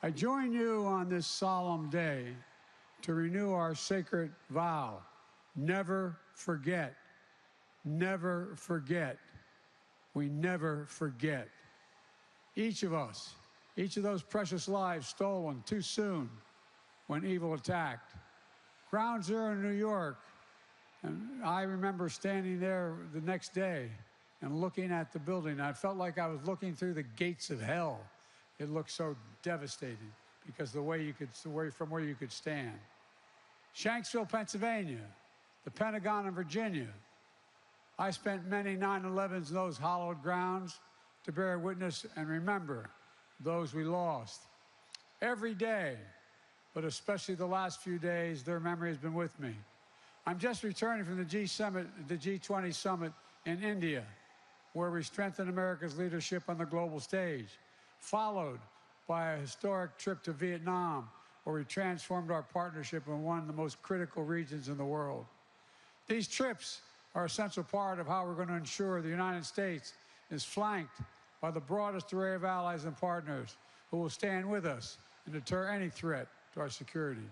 I join you on this solemn day to renew our sacred vow. Never forget. Never forget. We never forget. Each of us, each of those precious lives stolen too soon when evil attacked. Ground Zero in New York, and I remember standing there the next day and looking at the building. I felt like I was looking through the gates of hell. It looked so devastating because from where you could stand. Shanksville, Pennsylvania, the Pentagon in Virginia. I spent many 9/11s in those hallowed grounds to bear witness and remember those we lost. Every day, but especially the last few days, their memory has been with me. I'm just returning from the G20 summit in India, where we strengthened America's leadership on the global stage, followed by a historic trip to Vietnam, where we transformed our partnership in one of the most critical regions in the world. These trips are an essential part of how we're going to ensure the United States is flanked by the broadest array of allies and partners who will stand with us and deter any threat to our security.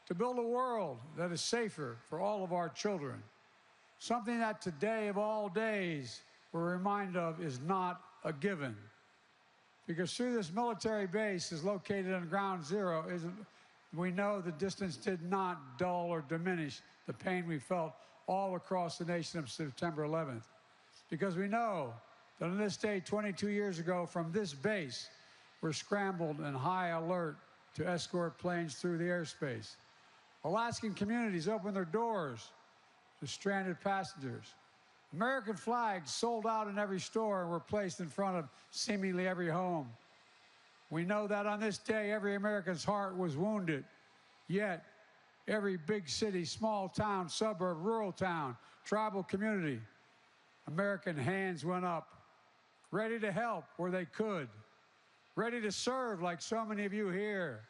To build a world that is safer for all of our children, something that today of all days we're reminded of is not a given. Because through this military base is located on Ground Zero, we know the distance did not dull or diminish the pain we felt all across the nation of September 11th. Because we know that on this day 22 years ago from this base, we're scrambled in high alert to escort planes through the airspace. Alaskan communities opened their doors to stranded passengers. American flags sold out in every store and were placed in front of seemingly every home. We know that on this day, every American's heart was wounded, yet every big city, small town, suburb, rural town, tribal community, American hands went up, ready to help where they could, ready to serve like so many of you here,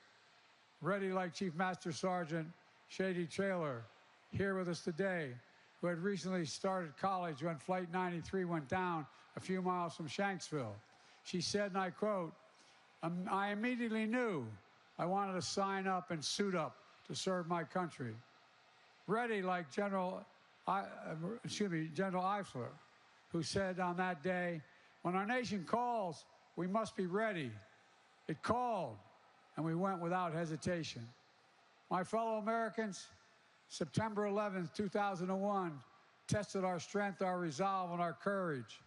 ready like Chief Master Sergeant Shady Traylor, here with us today, who had recently started college when Flight 93 went down a few miles from Shanksville. She said, and I quote, "I immediately knew I wanted to sign up and suit up to serve my country." Ready like General Eifler, who said on that day, "When our nation calls, we must be ready." It called, and we went without hesitation. My fellow Americans, September 11th, 2001, tested our strength, our resolve, and our courage.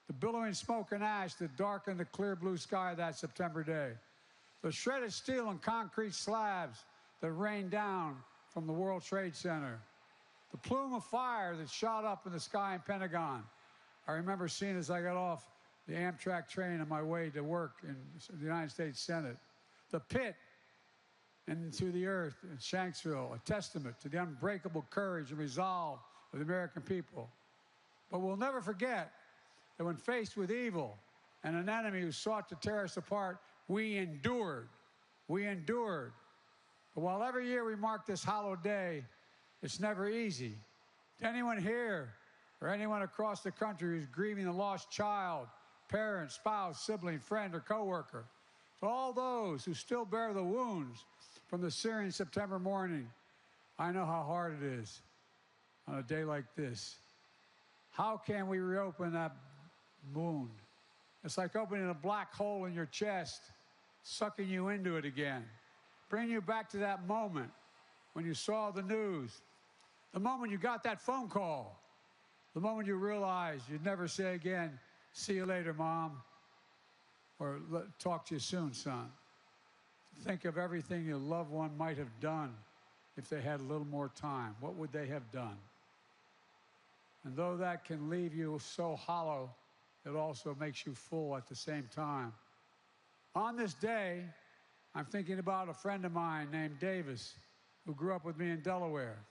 The billowing smoke and ash that darkened the clear blue sky that September day. The shredded steel and concrete slabs that rained down from the World Trade Center. The plume of fire that shot up in the sky in Pentagon. I remember seeing as I got off the Amtrak train on my way to work in the United States Senate. The pit into the earth in Shanksville, a testament to the unbreakable courage and resolve of the American people. But we'll never forget that when faced with evil and an enemy who sought to tear us apart, we endured. We endured. But while every year we mark this hallowed day, it's never easy. To anyone here or anyone across the country who's grieving a lost child, parent, spouse, sibling, friend, or coworker, to all those who still bear the wounds from the searing September morning, I know how hard it is on a day like this. How can we reopen that wound? It's like opening a black hole in your chest, sucking you into it again, bringing you back to that moment when you saw the news, the moment you got that phone call, the moment you realized you'd never say again, "See you later, Mom," or "Talk to you soon, son." Think of everything your loved one might have done if they had a little more time. What would they have done? And though that can leave you so hollow, it also makes you full at the same time. On this day, I'm thinking about a friend of mine named Davis, who grew up with me in Delaware.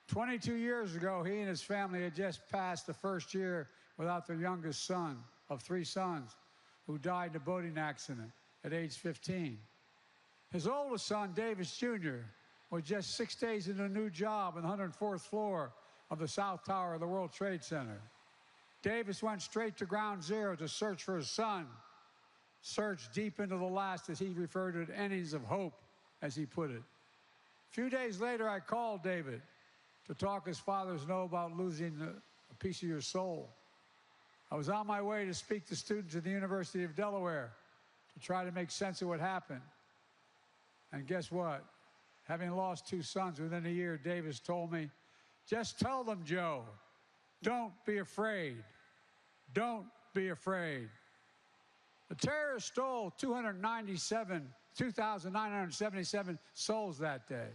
22 years ago, he and his family had just passed the first year without their youngest son of 3 sons, who died in a boating accident at age 15. His oldest son, Davis Jr., was just 6 days into a new job on the 104th floor of the South Tower of the World Trade Center. Davis went straight to Ground Zero to search for his son. searched deep into the last, as he referred to it, innings of hope, as he put it. A few days later, I called David to talk, as fathers know, about losing a piece of your soul. I was on my way to speak to students at the University of Delaware to try to make sense of what happened. And guess what? Having lost 2 sons within a year, Davis told me, "Just tell them, Joe, don't be afraid. Don't be afraid." The terrorists stole 2,977 souls that day.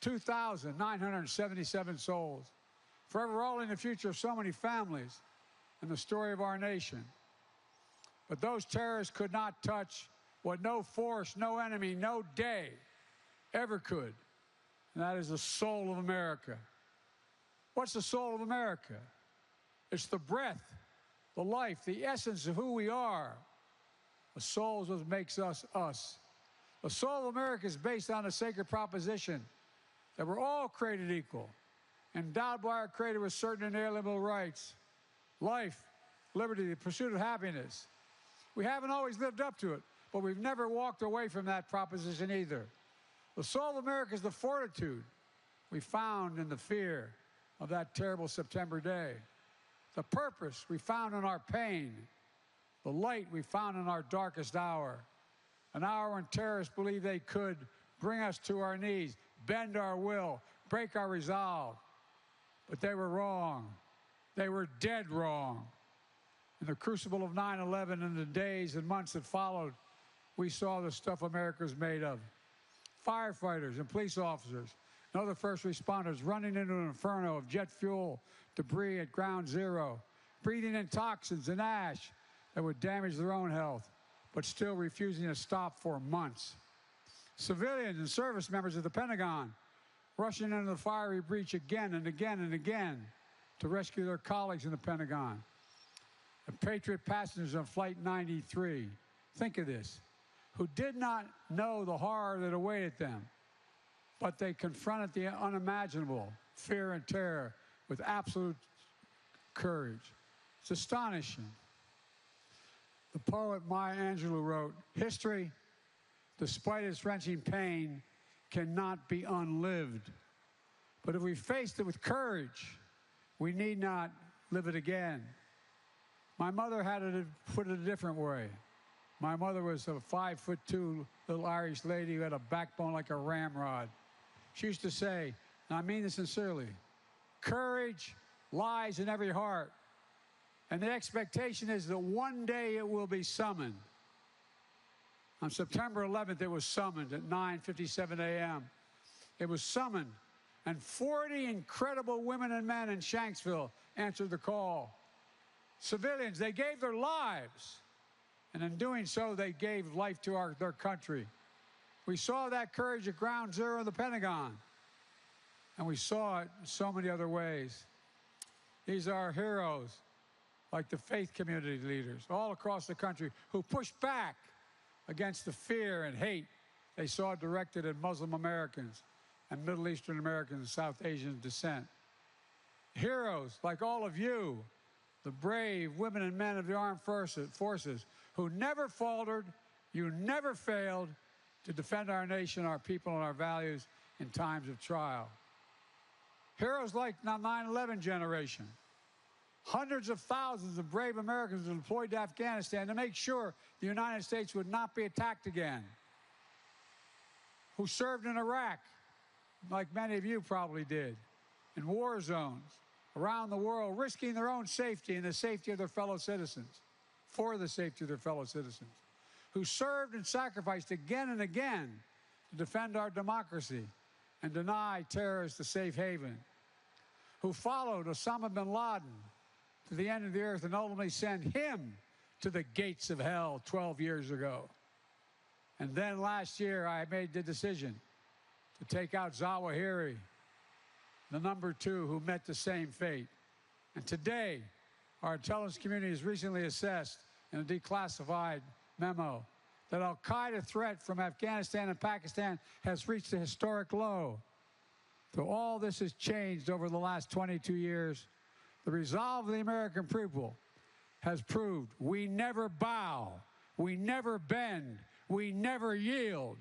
2,977 souls, forever altering the future of so many families and the story of our nation. But those terrorists could not touch what no force, no enemy, no day ever could, and that is the soul of America. What's the soul of America? It's the breath, the life, the essence of who we are. The soul is what makes us us. The soul of America is based on a sacred proposition that we're all created equal, endowed by our Creator with certain inalienable rights: life, liberty, the pursuit of happiness. We haven't always lived up to it, but we've never walked away from that proposition either. The soul of America is the fortitude we found in the fear of that terrible September day, the purpose we found in our pain, the light we found in our darkest hour, an hour when terrorists believed they could bring us to our knees, bend our will, break our resolve. But they were wrong. They were dead wrong. In the crucible of 9/11 and the days and months that followed, we saw the stuff America's made of. Firefighters and police officers and other first responders running into an inferno of jet fuel debris at ground zero, breathing in toxins and ash that would damage their own health, but still refusing to stop for months. Civilians and service members of the Pentagon rushing into the fiery breach again and again and again to rescue their colleagues in the Pentagon. The Patriot passengers on Flight 93, think of this, who did not know the horror that awaited them, but they confronted the unimaginable, fear and terror, with absolute courage. It's astonishing. The poet Maya Angelou wrote, "History, despite its wrenching pain, cannot be unlived. But if we faced it with courage, we need not live it again." My mother had it put it a different way. My mother was a 5'2" little Irish lady who had a backbone like a ramrod. She used to say, and I mean this sincerely, "Courage lies in every heart, and the expectation is that one day it will be summoned." On September 11th, it was summoned at 9:57 a.m. It was summoned, and 40 incredible women and men in Shanksville answered the call. Civilians, they gave their lives, and in doing so, they gave life to their country. We saw that courage at Ground Zero in the Pentagon, and we saw it in so many other ways. These are our heroes, like the faith community leaders all across the country who pushed back against the fear and hate they saw directed at Muslim Americans and Middle Eastern Americans of South Asian descent. Heroes like all of you, the brave women and men of the armed forces who never faltered, you never failed to defend our nation, our people, and our values in times of trial. Heroes like the 9/11 generation, hundreds of thousands of brave Americans were deployed to Afghanistan to make sure the United States would not be attacked again, who served in Iraq, like many of you probably did, in war zones around the world, risking their own safety and the safety of their fellow citizens, for the safety of their fellow citizens, who served and sacrificed again and again to defend our democracy and deny terrorists a safe haven, who followed Osama bin Laden to the end of the earth and ultimately sent him to the gates of hell 12 years ago. And then last year, I made the decision to take out Zawahiri, the #2 who met the same fate. And today, our intelligence community has recently assessed in a declassified memo that al-Qaeda threat from Afghanistan and Pakistan has reached a historic low. So all this has changed over the last 22 years. The resolve of the American people has proved we never bow, We never bend. We never yield.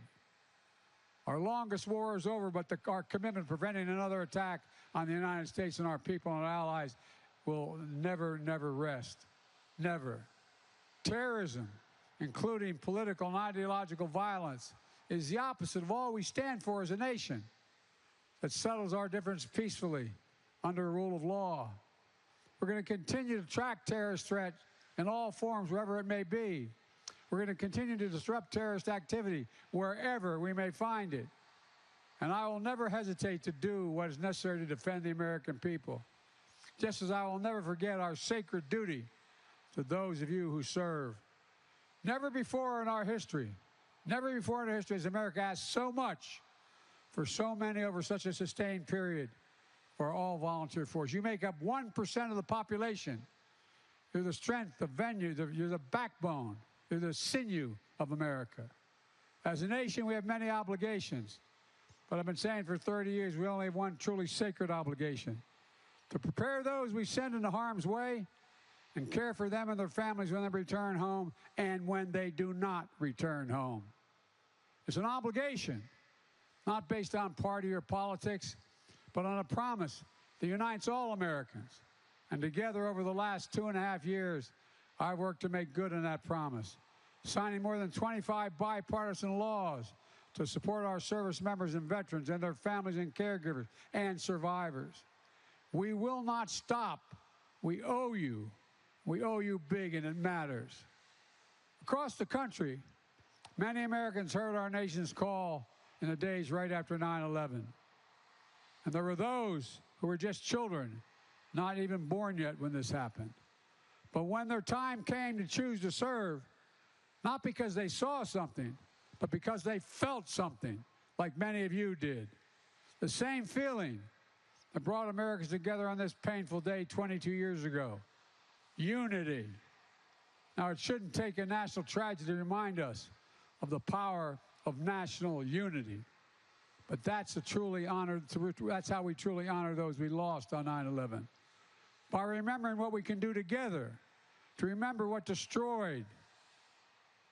Our longest war is over, but our commitment to preventing another attack on the United States and our people and our allies will never, never rest. Never. Terrorism, including political and ideological violence, is the opposite of all we stand for as a nation that settles our difference peacefully under a rule of law. We're going to continue to track terrorist threats in all forms, wherever it may be. We're going to continue to disrupt terrorist activity wherever we may find it. And I will never hesitate to do what is necessary to defend the American people, just as I will never forget our sacred duty to those of you who serve. Never before in our history has America asked so much for so many over such a sustained period for all volunteer force. You make up 1% of the population. You're the strength, the venue, you're the backbone. You're the sinew of America. As a nation, we have many obligations. But I've been saying for 30 years, we only have one truly sacred obligation: to prepare those we send into harm's way and care for them and their families when they return home and when they do not return home. It's an obligation, not based on party or politics, but on a promise that unites all Americans. And together, over the last 2.5 years, I've worked to make good on that promise, signing more than 25 bipartisan laws to support our service members and veterans and their families and caregivers and survivors. We will not stop. We owe you. We owe you big, and it matters. Across the country, many Americans heard our nation's call in the days right after 9/11. And there were those who were just children, not even born yet when this happened. But when their time came to choose to serve, not because they saw something, but because they felt something, like many of you did. The same feeling that brought Americans together on this painful day 22 years ago. Unity. Now, it shouldn't take a national tragedy to remind us of the power of national unity. But that's how we truly honor those we lost on 9/11. By remembering what we can do together, to remember what destroyed,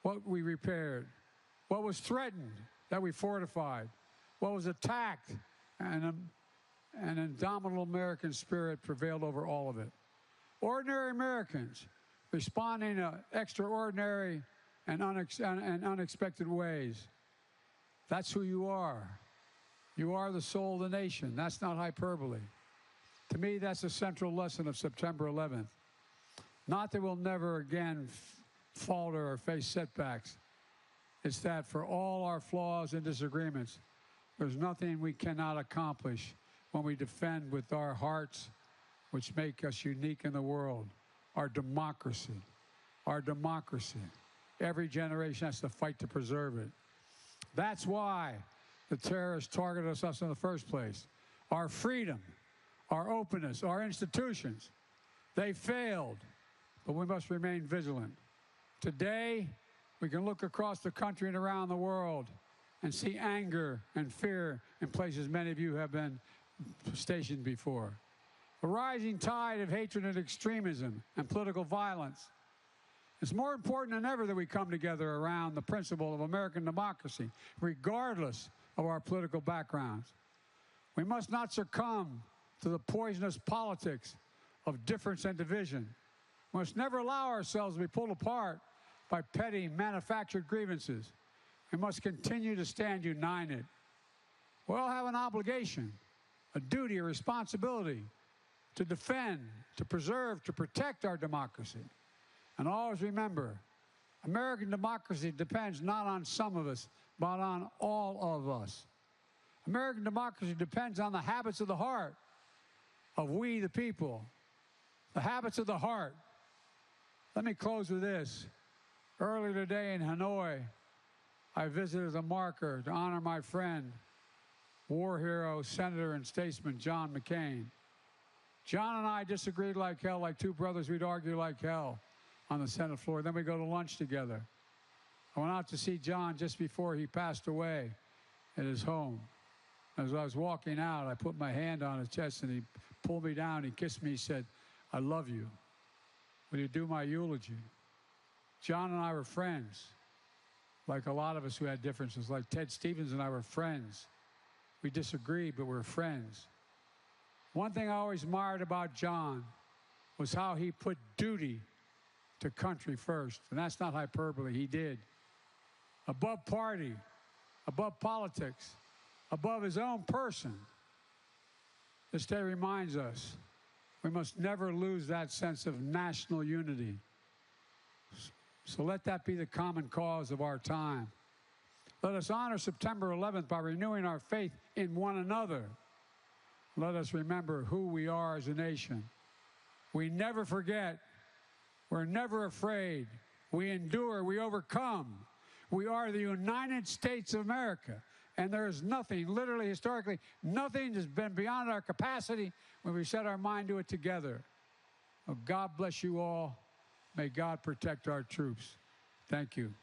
what we repaired, what was threatened, that we fortified, what was attacked, and an indomitable American spirit prevailed over all of it. Ordinary Americans responding to extraordinary and unexpected ways. That's who you are. You are the soul of the nation. That's not hyperbole. To me, that's the central lesson of September 11th. Not that we'll never again falter or face setbacks. It's that for all our flaws and disagreements, there's nothing we cannot accomplish when we defend with our hearts, which make us unique in the world, our democracy. Our democracy. Every generation has to fight to preserve it. That's why the terrorists targeted us in the first place. Our freedom, our openness, our institutions, they failed, but we must remain vigilant. Today, we can look across the country and around the world and see anger and fear in places many of you have been stationed before. A rising tide of hatred and extremism and political violence. It's more important than ever that we come together around the principle of American democracy, regardless of our political backgrounds. We must not succumb to the poisonous politics of difference and division. We must never allow ourselves to be pulled apart by petty manufactured grievances. We must continue to stand united. We all have an obligation, a duty, a responsibility to defend, to preserve, to protect our democracy. And always remember, American democracy depends not on some of us, but on all of us. American democracy depends on the habits of the heart of we the people. The habits of the heart. Let me close with this. Earlier today in Hanoi, I visited a marker to honor my friend, war hero, senator, and statesman John McCain. John and I disagreed like hell, like two brothers. We'd argue like hell on the Senate floor. Then we go to lunch together. I went out to see John just before he passed away at his home. As I was walking out, I put my hand on his chest, and he pulled me down. He kissed me. He said, "I love you. Will you do my eulogy?" John and I were friends, like a lot of us who had differences. Like Ted Stevens and I were friends. We disagreed, but we're friends. One thing I always admired about John was how he put duty to country first. And that's not hyperbole. He did. Above party, above politics, above his own person. This day reminds us we must never lose that sense of national unity. So let that be the common cause of our time. Let us honor September 11th by renewing our faith in one another. Let us remember who we are as a nation. We never forget. We're never afraid. We endure. We overcome. We are the United States of America. And there is nothing, literally, historically, nothing has been beyond our capacity when we set our mind to it together. Well, God bless you all. May God protect our troops. Thank you.